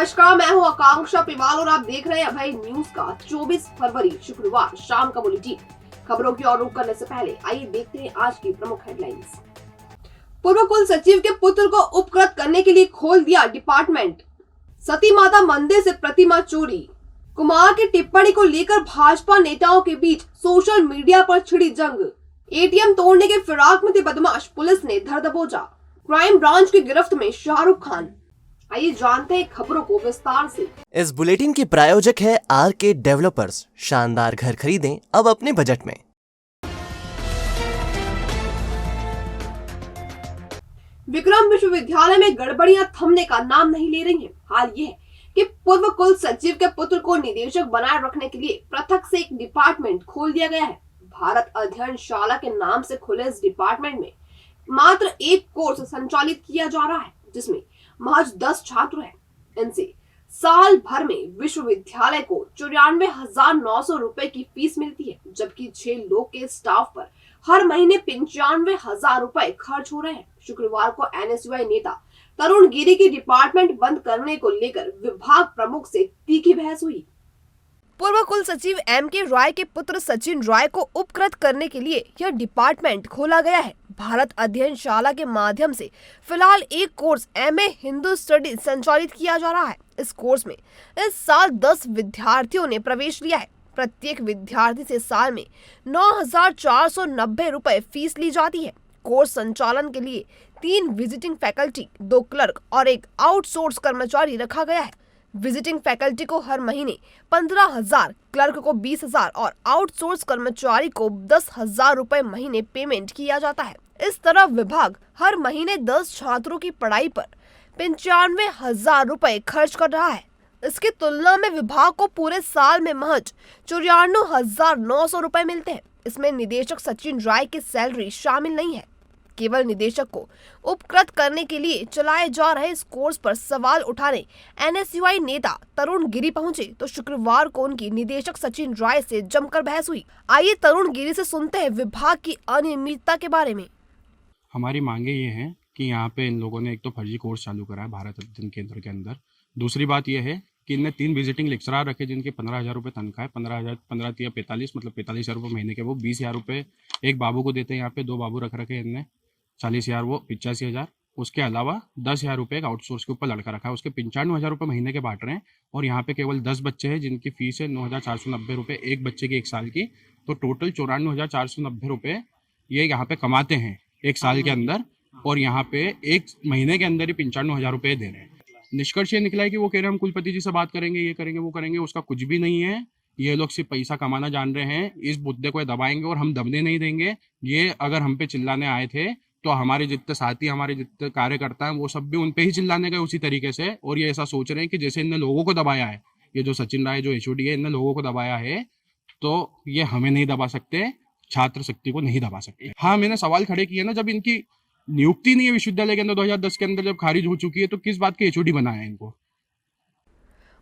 नमस्कार, मैं हूं आकांक्षा पिवाल और आप देख रहे हैं अभय न्यूज का 24 फरवरी शुक्रवार शाम का बुलेटिन। खबरों की ओर रुख करने से पहले आइए देखते हैं आज की प्रमुख हेडलाइंस। पूर्व कुल सचिव के पुत्र को उपकृत करने के लिए खोल दिया डिपार्टमेंट। सती माता मंदिर से प्रतिमा चोरी। कुमार की टिप्पणी को लेकर भाजपा नेताओं के बीच सोशल मीडिया पर छिड़ी जंग। एटीएम तोड़ने के फिराक में थे बदमाश, पुलिस ने धर दबोचा। क्राइम ब्रांच की गिरफ्त में शाहरुख खान। आइए जानते हैं खबरों को विस्तार से। इस बुलेटिन के प्रायोजक है आरके डेवलपर्स। शानदार घर खरीदें अब अपने बजट में। विक्रम विश्वविद्यालय में गड़बड़ियां थमने का नाम नहीं ले रही हैं। हाल ये है कि पूर्व कुल सचिव के पुत्र को निदेशक बनाए रखने के लिए पृथक से एक डिपार्टमेंट खोल दिया गया है। भारत अध्ययन शाला के नाम से खुले इस डिपार्टमेंट में मात्र एक कोर्स संचालित किया जा रहा है, जिसमें महज 10 छात्र हैं। इनसे साल भर में विश्वविद्यालय को 94,900 रुपए की फीस मिलती है, जबकि 6 लोग के स्टाफ पर हर महीने 95,000 रुपए खर्च हो रहे हैं। शुक्रवार को एनएसयूआई नेता तरुण गिरी की डिपार्टमेंट बंद करने को लेकर विभाग प्रमुख से तीखी बहस हुई। पूर्व कुल सचिव एम.के. रॉय के पुत्र सचिन रॉय को उपकृत करने के लिए यह डिपार्टमेंट खोला गया है। भारत अध्ययन शाला के माध्यम से फिलहाल एक कोर्स एमए हिंदू स्टडीज संचालित किया जा रहा है। इस कोर्स में इस साल 10 विद्यार्थियों ने प्रवेश लिया है। प्रत्येक विद्यार्थी से साल में 9,490 रुपए फीस ली जाती है। कोर्स संचालन के लिए 3 विजिटिंग फैकल्टी, 2 क्लर्क और एक आउटसोर्स कर्मचारी रखा गया है। विजिटिंग फैकल्टी को हर महीने 15,000, क्लर्क को 20,000 और आउटसोर्स कर्मचारी को 10,000 रुपए महीने पेमेंट किया जाता है। इस तरह विभाग हर महीने 10 छात्रों की पढ़ाई पर 95,000 रुपए खर्च कर रहा है। इसकी तुलना में विभाग को पूरे साल में महज 94,900 रुपए मिलते हैं। इसमें निदेशक सचिन राय की सैलरी शामिल नहीं है। केवल निदेशक को उपकृत करने के लिए चलाए जा रहे इस कोर्स पर सवाल उठाने एनएसयूआई नेता तरुण गिरी पहुंचे तो शुक्रवार को उनकी निदेशक सचिन राय से जमकर बहस हुई। आइए तरुण गिरी से सुनते हैं विभाग की अनियमितता के बारे में। हमारी मांगे ये हैं कि यहाँ पे इन लोगों ने एक तो फर्जी कोर्स चालू करा है भारत अध्ययन केंद्र के अंदर। दूसरी बात यह है कि इनने 3 विजिटिंग लेक्चरर रखे जिनके 15,000 रुपये तनख्वाह है। 15,000 या 45 मतलब 45,000 रुपये महीने के, वो 20,000 रुपये एक बाबू को देते हैं। यहाँ पे 2 बाबू रख रखे इनने, 40,000 वो 85,000। उसके अलावा 10,000 रुपये एक आउटसोर्स के ऊपर लड़का रखा है, उसके 95,000 रुपये महीने के बांट रहे हैं। और यहाँ पे केवल 10 बच्चे हैं जिनकी फीस है 9,490 रुपये एक बच्चे की 1 साल की। तो टोटल 94,490 रुपये ये यहाँ पे कमाते हैं 1 साल के अंदर, और यहाँ पे 1 महीने के अंदर ही 95,000 रुपये दे रहे हैं। निष्कर्ष ये निकला है कि वो कह रहे हैं हम कुलपति जी से बात करेंगे, ये करेंगे, वो करेंगे। उसका कुछ भी नहीं है। ये लोग सिर्फ पैसा कमाना जान रहे हैं। इस मुद्दे को दबाएंगे और हम दबने नहीं देंगे। ये अगर हम पे चिल्लाने आए थे तो हमारे जितने साथी, हमारे जितने कार्यकर्ता हैं, वो सब भी उन पे ही चिल्लाने गए उसी तरीके से। और ये ऐसा सोच रहे हैं कि जैसे इनने लोगों को दबाया है, ये जो सचिन राय जो एचओडी है, इनने लोगों को दबाया है, तो ये हमें नहीं दबा सकते, छात्र शक्ति को नहीं दबा सकते। हाँ, मैंने सवाल खड़े किए ना, जब इनकी नियुक्ति नहीं है विश्वविद्यालय के अंदर 2010 के अंदर जब खारिज हो चुकी है, तो किस बात के एचओडी बनाया है इनको।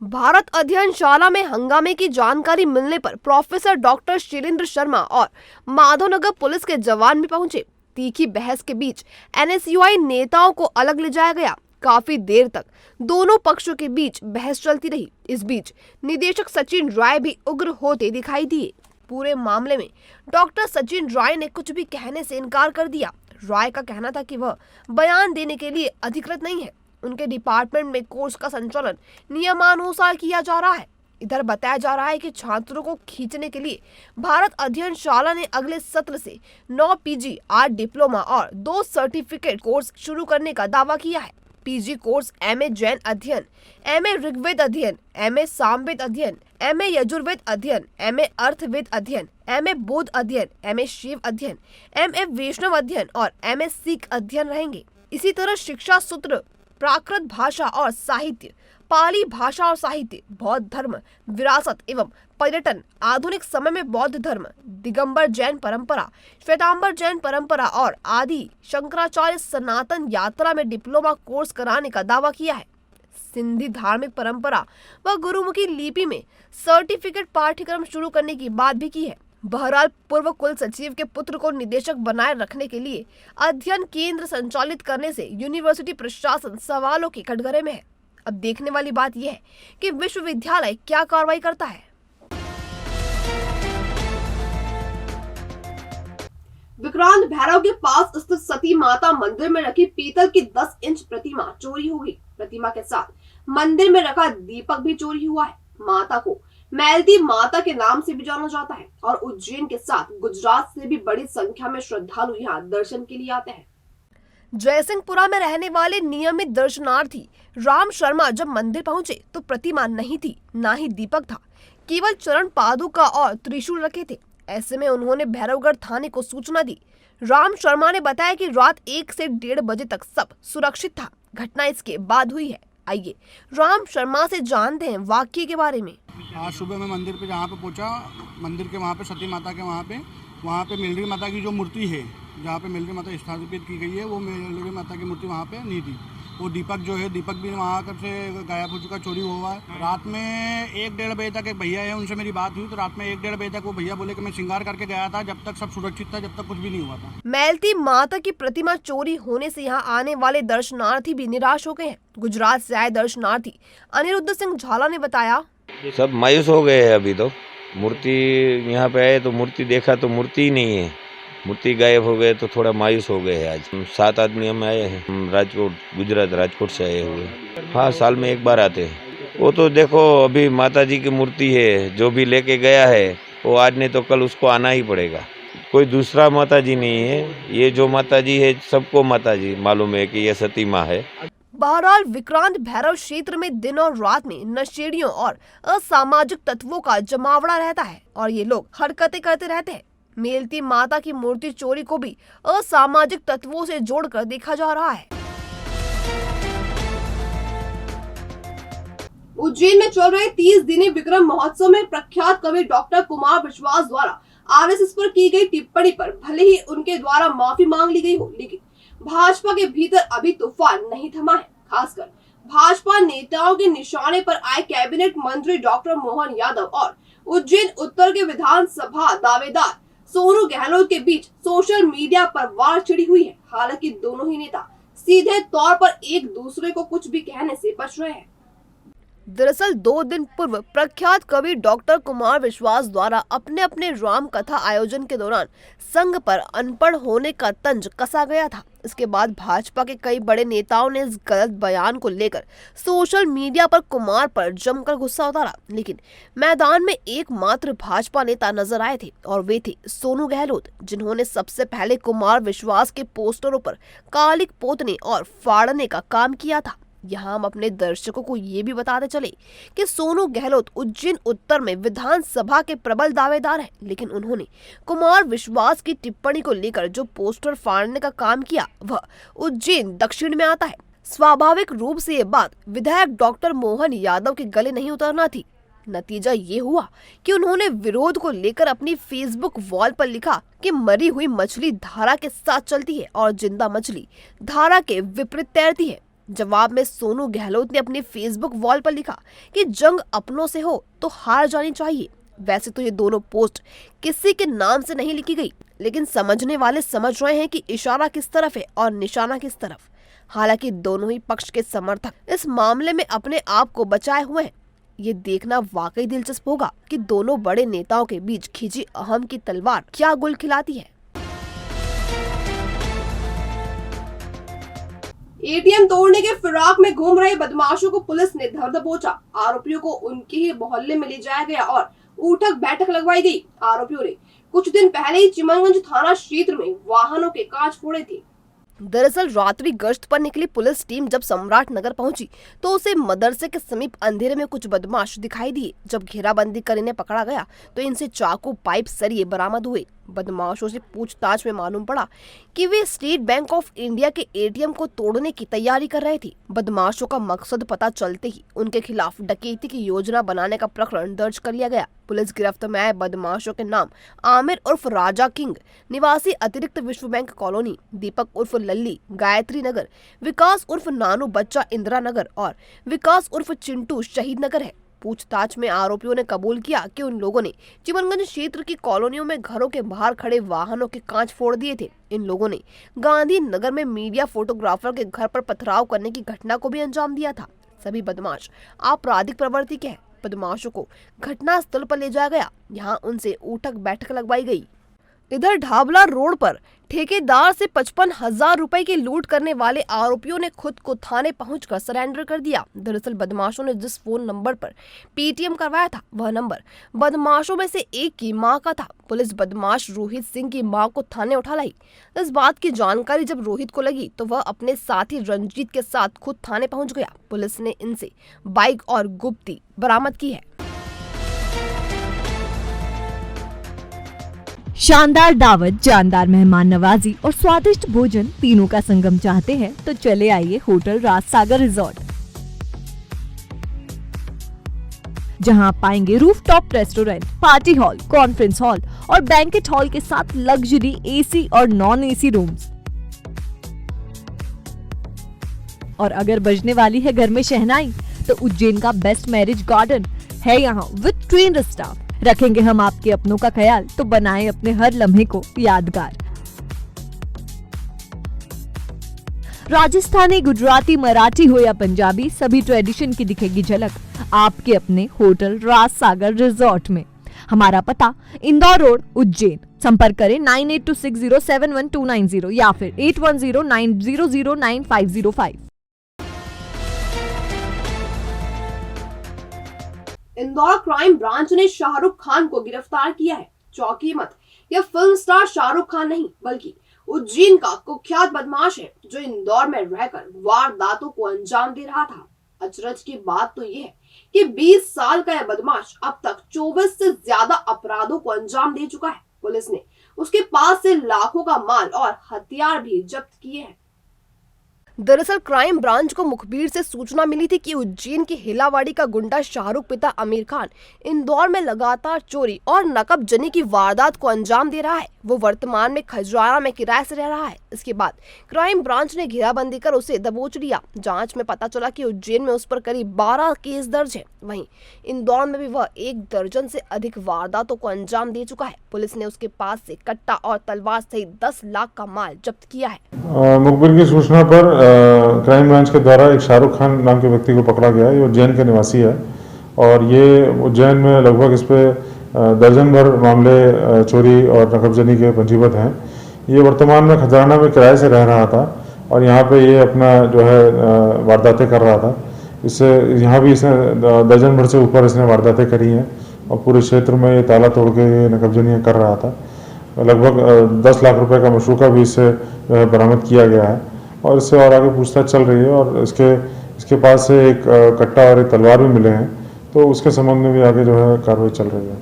भारत अध्ययन शाला में हंगामे की जानकारी मिलने पर प्रोफेसर डॉक्टर शीलेंद्र शर्मा और माधवनगर पुलिस के जवान भी पहुंचे। तीखी बहस के बीच एनएसयूआई नेताओं को अलग ले जाया गया। काफी देर तक दोनों पक्षों के बीच बहस चलती रही। इस बीच निदेशक सचिन राय भी उग्र होते दिखाई दिए। पूरे मामले में डॉक्टर सचिन राय ने कुछ भी कहने से इनकार कर दिया। राय का कहना था कि वह बयान देने के लिए अधिकृत नहीं है। उनके डिपार्टमेंट में कोर्स का संचालन नियमानुसार किया जा रहा है। इधर बताया जा रहा है कि छात्रों को खींचने के लिए भारत अध्ययन शाला ने अगले सत्र से 9 पीजी, 8 डिप्लोमा और 2 सर्टिफिकेट कोर्स शुरू करने का दावा किया है। पीजी कोर्स एमए जैन अध्ययन, एमए ऋग्वेद अध्ययन, एमए सामवेद अध्ययन, एमए यजुर्वेद अध्ययन, एमए अर्थवेद अध्ययन, एमए बौद्ध अध्ययन, एमए शिव अध्ययन, एमए वैष्णव अध्ययन और एमए सिख अध्ययन रहेंगे। इसी तरह शिक्षा सूत्र, प्राकृत भाषा और साहित्य, पाली भाषा और साहित्य, बौद्ध धर्म, विरासत एवं पर्यटन, आधुनिक समय में बौद्ध धर्म, दिगंबर जैन परंपरा, श्वेतांबर जैन परंपरा और आदि शंकराचार्य सनातन यात्रा में डिप्लोमा कोर्स कराने का दावा किया है। सिंधी धार्मिक परंपरा व गुरुमुखी लिपि में सर्टिफिकेट पाठ्यक्रम शुरू करने की बात भी की है। बहरहाल पूर्व कुल सचिव के पुत्र को निदेशक बनाए रखने के लिए अध्ययन केंद्र संचालित करने से यूनिवर्सिटी प्रशासन सवालों के कटघरे में है। अब देखने वाली बात यह है कि विश्वविद्यालय क्या कार्रवाई करता है। विक्रांत भैरव के पास स्थित सती माता मंदिर में रखी पीतल की 10 इंच प्रतिमा चोरी हो गई। प्रतिमा के साथ मंदिर में रखा दीपक भी चोरी हुआ है। माता को मैलती माता के नाम से भी जाना जाता है और उज्जैन के साथ गुजरात से भी बड़ी संख्या में श्रद्धालु यहाँ दर्शन के लिए आते हैं। जयसिंहपुरा में रहने वाले नियमित दर्शनार्थी राम शर्मा जब मंदिर पहुंचे तो प्रतिमा नहीं थी, ना ही दीपक था, केवल चरण पादुका और त्रिशूल रखे थे। ऐसे में उन्होंने भैरवगढ़ थाने को सूचना दी। राम शर्मा ने बताया कि रात 1 से 1:30 बजे तक सब सुरक्षित था। घटना इसके बाद हुई है। आइए राम शर्मा से जानते हैं वाकये के बारे में। आज सुबह मैं मंदिर पे जहाँ पे पहुँचा, मंदिर के वहाँ पे सती माता के वहाँ पे मिलरी माता की जो मूर्ति है, जहाँ पे मिलरी माता स्थापित की गई है, वो मिलरी माता की मूर्ति वहाँ पे नहीं थी। वो दीपक जो है, दीपक भी वहाँ से गायब हो चुका, चोरी हुआ है। रात में 1-1:30 बजे तक एक भैया है, उनसे मेरी बात हुई तो रात में 1-1:30 बजे तक वो भैया बोले कि मैं श्रृंगार करके गया था, जब तक सब सुरक्षित था, जब तक कुछ भी नहीं हुआ था। मैलती माता की प्रतिमा चोरी होने से यहाँ आने वाले दर्शनार्थी भी निराश हो गए हैं। गुजरात से आए दर्शनार्थी अनिरुद्ध सिंह झाला ने बताया, सब मायूस हो गए हैं। अभी तो मूर्ति यहाँ पे आए तो मूर्ति देखा तो मूर्ति ही नहीं है, मूर्ति गायब हो गए तो थोड़ा मायूस हो गए हैं। आज 7 आदमी हम आए हैं, हम राजकोट, गुजरात राजकोट से आए हुए। हाँ, साल में एक बार आते हैं। वो तो देखो अभी माता जी की मूर्ति है, जो भी लेके गया है वो आज नहीं तो कल उसको आना ही पड़ेगा। कोई दूसरा माता जी नहीं है, ये जो माता जी है सबको माता जी मालूम है कि ये सती माँ है। बहरहाल विक्रांत भैरव क्षेत्र में दिन और रात में नशेड़ियों और असामाजिक तत्वों का जमावड़ा रहता है और ये लोग हरकतें करते रहते हैं। मेलती माता की मूर्ति चोरी को भी असामाजिक तत्वों से जोड़कर देखा जा रहा है। उज्जैन में चल रहे 30 दिनी विक्रम महोत्सव में प्रख्यात कवि डॉक्टर कुमार विश्वास द्वारा आरएसएस पर की गई टिप्पणी पर भले ही उनके द्वारा माफी मांग ली गई हो, लेकिन भाजपा के भीतर अभी तूफान नहीं थमा है। खासकर भाजपा नेताओं के निशाने पर आए कैबिनेट मंत्री डॉक्टर मोहन यादव और उज्जैन उत्तर के विधानसभा दावेदार सोनू गहलोत के बीच सोशल मीडिया पर वार छिड़ी हुई है। हालांकि दोनों ही नेता सीधे तौर पर एक दूसरे को कुछ भी कहने से बच रहे हैं। दरअसल 2 दिन पूर्व प्रख्यात कवि डॉक्टर कुमार विश्वास द्वारा अपने अपने राम कथा आयोजन के दौरान संघ पर अनपढ़ होने का तंज कसा गया था। इसके बाद भाजपा के कई बड़े नेताओं ने इस गलत बयान को लेकर सोशल मीडिया पर कुमार पर जमकर गुस्सा उतारा, लेकिन मैदान में एकमात्र भाजपा नेता नजर आए थे और वे थे सोनू गहलोत, जिन्होंने सबसे पहले कुमार विश्वास के पोस्टरों पर कालिक पोतने और फाड़ने का काम किया था। यहाँ हम अपने दर्शकों को ये भी बताते चले कि सोनू गहलोत उज्जैन उत्तर में विधानसभा के प्रबल दावेदार हैं, लेकिन उन्होंने कुमार विश्वास की टिप्पणी को लेकर जो पोस्टर फाड़ने का काम किया वह उज्जैन दक्षिण में आता है। स्वाभाविक रूप से ये बात विधायक डॉक्टर मोहन यादव के गले नहीं उतरना थी। नतीजा ये हुआ कि उन्होंने विरोध को लेकर अपनी फेसबुक वॉल पर लिखा कि मरी हुई मछली धारा के साथ चलती है और जिंदा मछली धारा के विपरीत तैरती है। जवाब में सोनू गहलोत ने अपने फेसबुक वॉल पर लिखा कि जंग अपनों से हो तो हार जानी चाहिए। वैसे तो ये दोनों पोस्ट किसी के नाम से नहीं लिखी गई, लेकिन समझने वाले समझ रहे हैं कि इशारा किस तरफ है और निशाना किस तरफ। हालांकि दोनों ही पक्ष के समर्थक इस मामले में अपने आप को बचाए हुए हैं। ये देखना वाकई दिलचस्प होगा कि दोनों बड़े नेताओं के बीच खींची अहम की तलवार क्या गुल खिलाती है। एटीएम तोड़ने के फिराक में घूम रहे बदमाशों को पुलिस ने धर दबोचा। आरोपियों को उनके ही मोहल्ले में ले जाया गया और उठक बैठक लगवाई गई। आरोपियों ने कुछ दिन पहले ही चिमनगंज थाना क्षेत्र में वाहनों के कांच फोड़े थे। दरअसल रात्रि गश्त पर निकली पुलिस टीम जब सम्राट नगर पहुंची तो उसे मदरसे के समीप अंधेरे में कुछ बदमाश दिखाई दिए। जब घेराबंदी कर इन्हें पकड़ा गया तो इनसे चाकू, पाइप, सरिये बरामद हुए। बदमाशों से पूछताछ में मालूम पड़ा कि वे स्टेट बैंक ऑफ इंडिया के एटीएम को तोड़ने की तैयारी कर रहे थे। बदमाशों का मकसद पता चलते ही उनके खिलाफ डकैती की योजना बनाने का प्रकरण दर्ज कर लिया गया। पुलिस गिरफ्त में आए बदमाशों के नाम आमिर उर्फ राजा किंग, निवासी अतिरिक्त विश्व बैंक कॉलोनी, दीपक उर्फ लल्ली, गायत्री नगर, विकास उर्फ नानू बच्चा इंदिरा नगर और विकास उर्फ चिंटू शहीद नगर है। पूछताछ में आरोपियों ने कबूल किया कि उन लोगों ने चिमनगंज क्षेत्र की कॉलोनियों में घरों के बाहर खड़े वाहनों के कांच फोड़ दिए थे। इन लोगों ने गांधी नगर में मीडिया फोटोग्राफर के घर पर पथराव करने की घटना को भी अंजाम दिया था। सभी बदमाश आपराधिक प्रवृत्ति के हैं। बदमाशों को घटना स्थल पर ले जाया गया, यहाँ उनसे उठक बैठक लगवाई गई। इधर ढाबला रोड पर ठेकेदार से 55,000 रुपए की लूट करने वाले आरोपियों ने खुद को थाने पहुंचकर सरेंडर कर दिया। दरअसल बदमाशों ने जिस फोन नंबर पर पेटीएम करवाया था वह नंबर बदमाशों में से एक की मां का था। पुलिस बदमाश रोहित सिंह की मां को थाने उठा लाई। इस बात की जानकारी जब रोहित को लगी तो वह अपने साथी रंजीत के साथ खुद थाने पहुंच गया। पुलिस ने इनसे बाइक और गुप्ती बरामद की है। शानदार दावत, जानदार मेहमान नवाजी और स्वादिष्ट भोजन तीनों का संगम चाहते हैं तो चले आइए होटल राजसागर रिजॉर्ट, जहां आप पाएंगे rooftop restaurant, party hall, conference hall और बैंकेट हॉल के साथ लग्जरी एसी और नॉन एसी रूम्स। और अगर बजने वाली है घर में शहनाई तो उज्जैन का बेस्ट मैरिज गार्डन है यहाँ विद ट्रेन्ड स्टाफ। रखेंगे हम आपके अपनों का ख्याल तो बनाएं अपने हर लम्हे को यादगार। राजस्थानी, गुजराती, मराठी हो या पंजाबी, सभी ट्रेडिशन की दिखेगी झलक आपके अपने होटल राजसागर रिजॉर्ट में। हमारा पता इंदौर रोड, उज्जैन। संपर्क करें 9826071290 या फिर 8109009505। इंदौर क्राइम ब्रांच ने शाहरुख खान को गिरफ्तार किया है। चौकी मत, यह फिल्म स्टार शाहरुख खान नहीं बल्कि उज्जैन का कुख्यात बदमाश है जो इंदौर में रहकर वारदातों को अंजाम दे रहा था। अचरज की बात तो यह है कि 20 साल का यह बदमाश अब तक 24 से ज्यादा अपराधों को अंजाम दे चुका है। पुलिस ने उसके पास से लाखों का माल और हथियार भी जब्त किए हैं। दरअसल क्राइम ब्रांच को मुखबिर से सूचना मिली थी कि उज्जैन की हिलावाड़ी का गुंडा शाहरुख पिता आमिर खान इंदौर में लगातार चोरी और नकबजनी की वारदात को अंजाम दे रहा है। वो वर्तमान में खजराना में किराए से रह रहा है। इसके बाद क्राइम ब्रांच ने घेराबंदी कर उसे दबोच लिया। जांच में पता चला कि उज्जैन में उस पर करीब 12 केस दर्ज है। वहीं इंदौर में भी वह 1 दर्जन से अधिक वारदातों को अंजाम दे चुका है। पुलिस ने उसके पास से कट्टा और तलवार सहित 10 लाख का माल जब्त किया है। मुखबिर की सूचना पर क्राइम ब्रांच के द्वारा एक शाहरुख खान नाम के व्यक्ति को पकड़ा गया। ये उज्जैन के निवासी है और ये उज्जैन में लगभग इस पे दर्जन भर मामले चोरी और नकबजनी के पंजीबद्ध हैं। ये वर्तमान में खजराना में किराए से रह रहा था और यहाँ पे ये अपना जो है वारदातें कर रहा था। इससे यहाँ भी इसने दर्जन भर से ऊपर इसने वारदातें करी हैं और पूरे क्षेत्र में ये ताला तोड़ के ये नकबजनियाँ कर रहा था। लगभग 10 लाख रुपए का मशरूका भी इससे बरामद किया गया है और इससे और आगे पूछताछ चल रही है और इसके पास से एक कट्टा और एक तलवार भी मिले हैं, तो उसके संबंध में भी आगे जो है कार्रवाई चल रही है।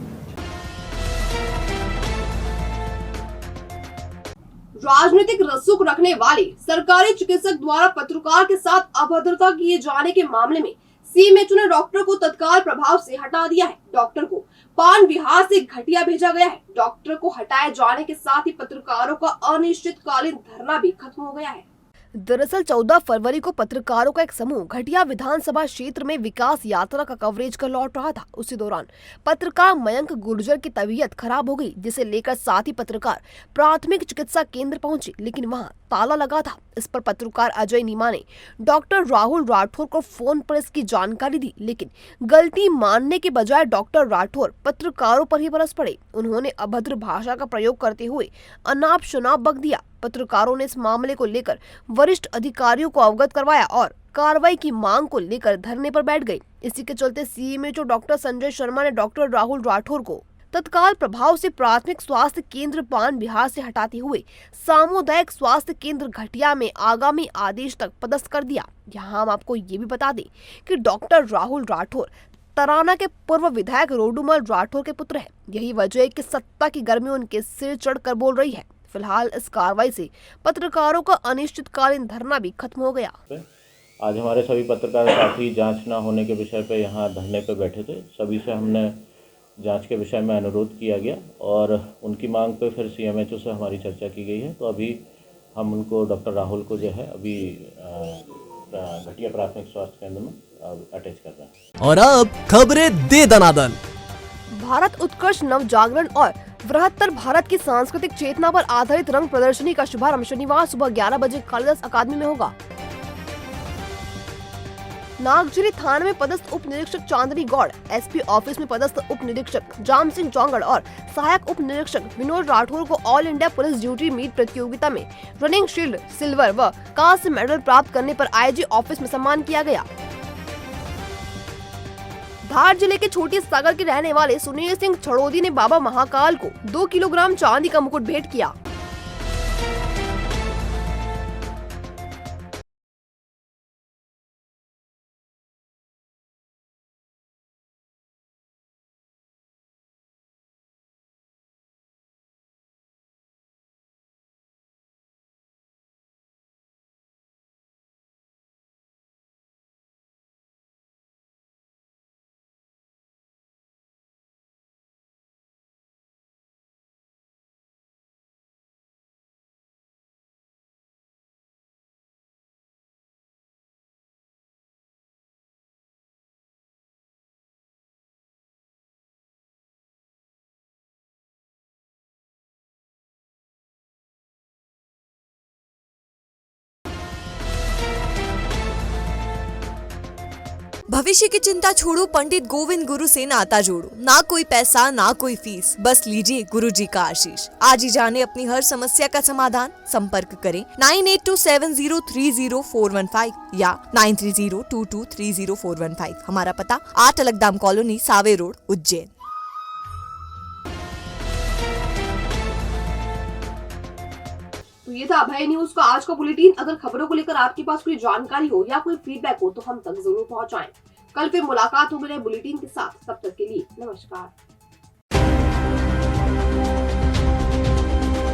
राजनीतिक रसूख रखने वाले सरकारी चिकित्सक द्वारा पत्रकार के साथ अभद्रता किए जाने के मामले में सीएमएचओ ने डॉक्टर को तत्काल प्रभाव से हटा दिया है। डॉक्टर को पान विहार से घटिया भेजा गया है। डॉक्टर को हटाए जाने के साथ ही पत्रकारों का अनिश्चितकालीन धरना भी खत्म हो गया है। दरअसल 14 फरवरी को पत्रकारों का एक समूह घटिया विधानसभा क्षेत्र में विकास यात्रा का कवरेज कर लौट रहा था। उसी दौरान पत्रकार मयंक गुर्जर की तबीयत खराब हो गई, जिसे लेकर साथी पत्रकार प्राथमिक चिकित्सा केंद्र पहुंचे, लेकिन वहां ताला लगा था। इस पर पत्रकार अजय नीमा ने डॉक्टर राहुल राठौर को फोन पर इसकी जानकारी दी, लेकिन गलती मानने के बजाय डॉक्टर राठौर पत्रकारों पर ही बरस पड़े। उन्होंने अभद्र भाषा का प्रयोग करते हुए अनाप शनाप बक दिया। पत्रकारों ने इस मामले को लेकर वरिष्ठ अधिकारियों को अवगत करवाया और कार्रवाई की मांग को लेकर धरने पर बैठ गए। इसी के चलते सीएमएचओ डॉक्टर संजय शर्मा ने डॉक्टर राहुल राठौर को तत्काल प्रभाव से प्राथमिक स्वास्थ्य केंद्र पान विहार से हटाते हुए सामुदायिक स्वास्थ्य केंद्र घटिया में आगामी आदेश तक पदस्थ कर दिया। यहाँ हम आपको ये भी बता दें कि डॉक्टर राहुल राठौर तराना के पूर्व विधायक रोडूमल राठौर के पुत्र हैं। यही वजह है कि सत्ता की गर्मी उनके सिर चढ़कर बोल रही है। फिलहाल इस कार्रवाई से पत्रकारों का अनिश्चितकालीन धरना भी खत्म हो गया। आज हमारे सभी पत्रकार साथी जांच न होने के विषय पे यहाँ धरने पे बैठे थे। सभी से हमने जांच के विषय में अनुरोध किया गया और उनकी मांग पे फिर सीएमएचओ से हमारी चर्चा की गई है। तो अभी हम उनको डॉक्टर राहुल को जो है अभी घटिया प्राथमिक स्वास्थ्य केंद्र में अटैच कर रहे हैं। और अब खबरें दे दनादन। भारत उत्कर्ष नव जागरण और बृहत्तर भारत की सांस्कृतिक चेतना पर आधारित रंग प्रदर्शनी का शुभारंभ शनिवार सुबह 11 बजे कालिदास अकादमी में होगा। नागझरी थाने में पदस्थ उप निरीक्षक चांदनी गौड़, एसपी ऑफिस में पदस्थ उप निरीक्षक जाम सिंह चौंगड़ और सहायक उप निरीक्षक विनोद राठौर को all India police duty meet प्रतियोगिता में रनिंग शील्ड, सिल्वर व कांस्य मेडल प्राप्त करने पर आईजी ऑफिस में सम्मान किया गया। धार जिले के छोटी सागर के रहने वाले सुनील सिंह छड़ोदी ने बाबा महाकाल को 2 किलोग्राम चांदी का मुकुट भेंट किया। भविष्य की चिंता छोड़ो, पंडित गोविंद गुरु से नाता जोड़ो। ना कोई पैसा ना कोई फीस, बस लीजिए गुरु जी का आशीष। आज ही जाने अपनी हर समस्या का समाधान। संपर्क करें 9827030415 या 9302230415। हमारा पता 8 अलगदाम कॉलोनी, सावे रोड, उज्जैन। तो ये था अभय न्यूज का आज का बुलेटिन। अगर खबरों को लेकर आपके पास कोई जानकारी हो या कोई फीडबैक हो तो हम तक जरूर पहुंचाएं। कल फिर मुलाकात होगी नए बुलेटिन के साथ। तब तक के लिए नमस्कार।